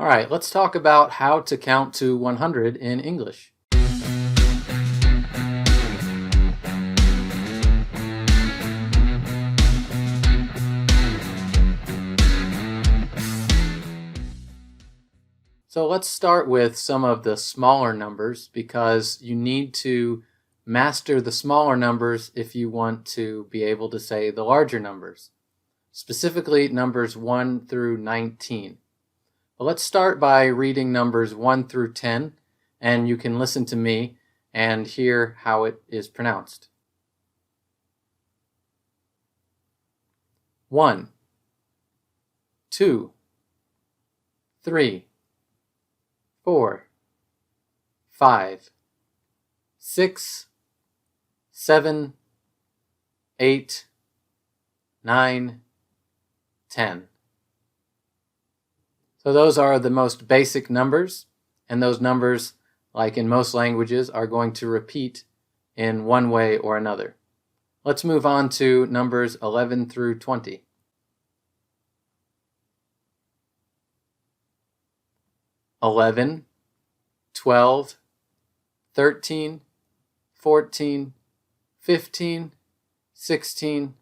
All right, let's talk about how to count to 100 in English. So let's start with some of the smaller numbers because you need to master the smaller numbers if you want to be able to say the larger numbers, specifically numbers 1 through 19. But let's start by reading numbers 1 through 10, and you can listen to me and hear how it is pronounced. 1, 2, 3, 4, 5, 6, 7, 8, 9, 10. So those are the most basic numbers, and those numbers, like in most languages, are going to repeat in one way or another. Let's move on to numbers 11 through 20. 11, 12, 13, 14, 15, 16,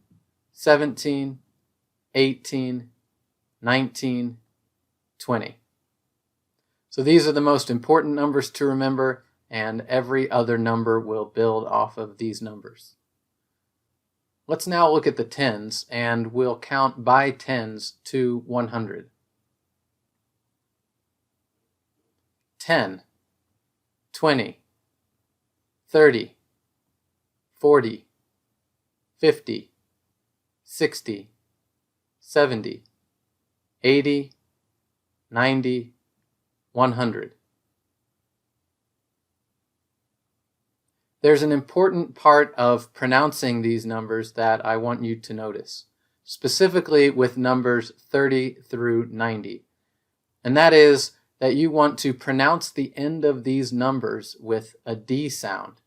17, 18, 19, 20. So these are the most important numbers to remember, and every other number will build off of these numbers. Let's now look at the tens, and we'll count by tens to 100. 10, 20, 30, 40, 50, 60, 70, 80, 90, 100. There's an important part of pronouncing these numbers that I want you to notice, specifically with numbers 30 through 90, and that is that you want to pronounce the end of these numbers with a D sound.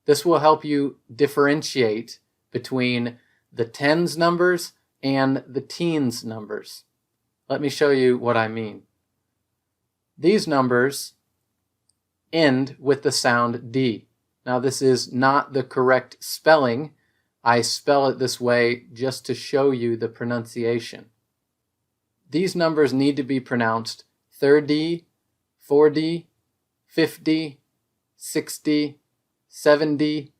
This will help you differentiate between the tens numbers and the teens numbers. Let me show you what I mean. These numbers end with the sound D. Now this is not the correct spelling. I spell it this way just to show you the pronunciation. These numbers need to be pronounced 30, 40, 50, 60, 70,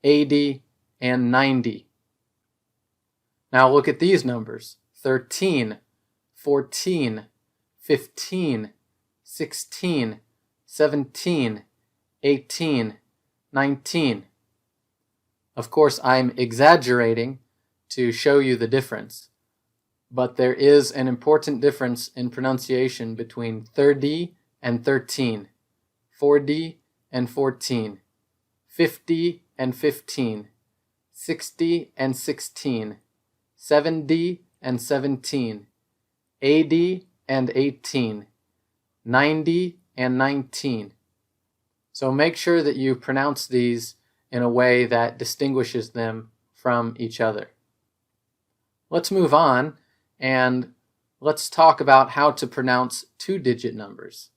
80, and 90. Now look at these numbers: 13, 14, 15, 16, 17, 18, 19. Of course, I'm exaggerating to show you the difference, but there is an important difference in pronunciation between 30 and 13, 40 and 14, 50 and 15, 60 and 16, 70 and 17, 80 and 18, 90 and 19. So make sure that you pronounce these in a way that distinguishes them from each other. Let's move on and let's talk about how to pronounce two-digit numbers.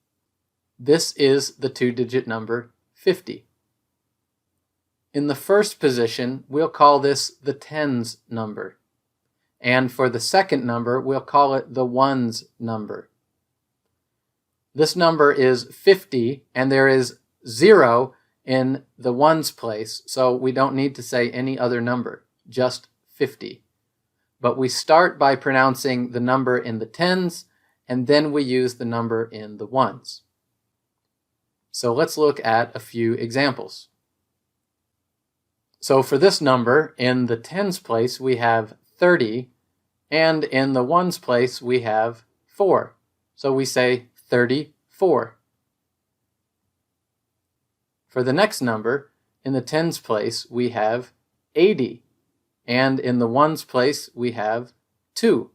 This is the two-digit number 50. In the first position, we'll call this the tens number. And for the second number, we'll call it the ones number. This number is 50, and there is 0 in the ones place, so we don't need to say any other number, just 50. But we start by pronouncing the number in the tens, and then we use the number in the ones. So let's look at a few examples. So for this number, in the tens place, we have 30, and in the ones place, we have 4. So we say 34. For the next number, in the tens place, we have 80. And in the ones place, we have 2.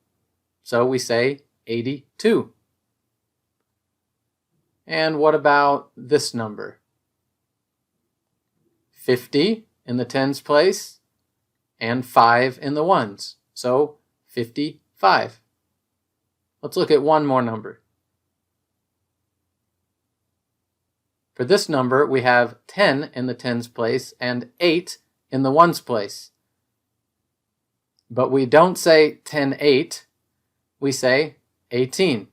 So we say 82. And what about this number? 50 in the tens place and 5 in the ones. So 55. Let's look at one more number. For this number, we have 10 in the tens place and 8 in the ones place. But we don't say 10-8, we say 18.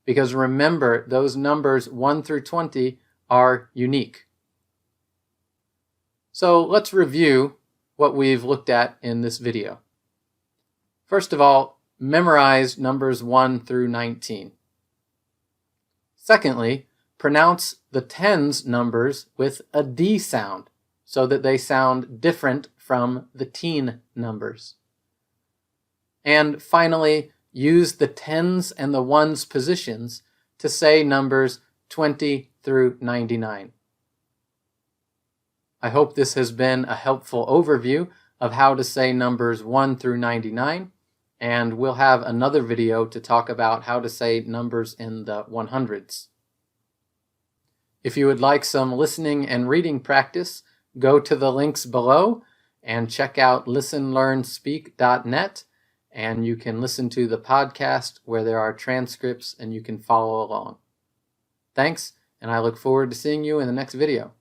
Because remember, those numbers 1 through 20 are unique. So let's review what we've looked at in this video. First of all, memorize numbers 1 through 19. Secondly, pronounce the tens numbers with a D sound so that they sound different from the teen numbers. And finally, use the tens and the ones positions to say numbers 20 through 99. I hope this has been a helpful overview of how to say numbers 1 through 99, and we'll have another video to talk about how to say numbers in the 100s. If you would like some listening and reading practice, go to the links below and check out listenlearnspeak.net, and you can listen to the podcast where there are transcripts and you can follow along. Thanks, and I look forward to seeing you in the next video.